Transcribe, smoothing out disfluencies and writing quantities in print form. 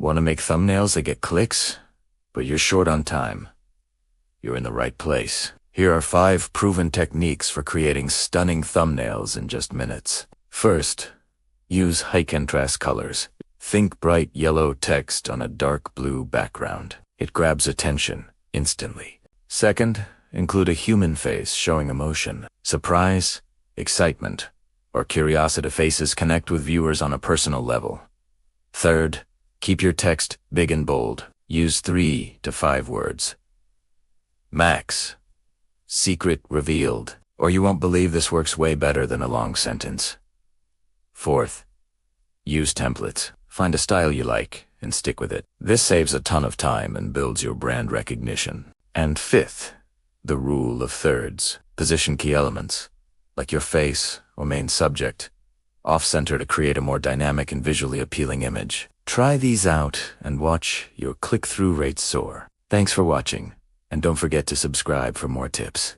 Want to make thumbnails that get clicks? But you're short on time. You're in the right place. Here are 5 proven techniques for creating stunning thumbnails in just minutes. First, use high contrast colors. Think bright yellow text on a dark blue background. It grabs attention instantly. Second, include a human face showing emotion. Surprise, excitement, or curiosity faces connect with viewers on a personal level. Third, keep your text big and bold. Use 3 to 5 words. Max. Secret revealed. Or you won't believe this works way better than a long sentence. Fourth, use templates. Find a style you like and stick with it. This saves a ton of time and builds your brand recognition. And fifth, the rule of thirds. Position key elements, like your face or main subject, off-center to create a more dynamic and visually appealing image. Try these out and watch your click-through rates soar. Thanks for watching, and don't forget to subscribe for more tips.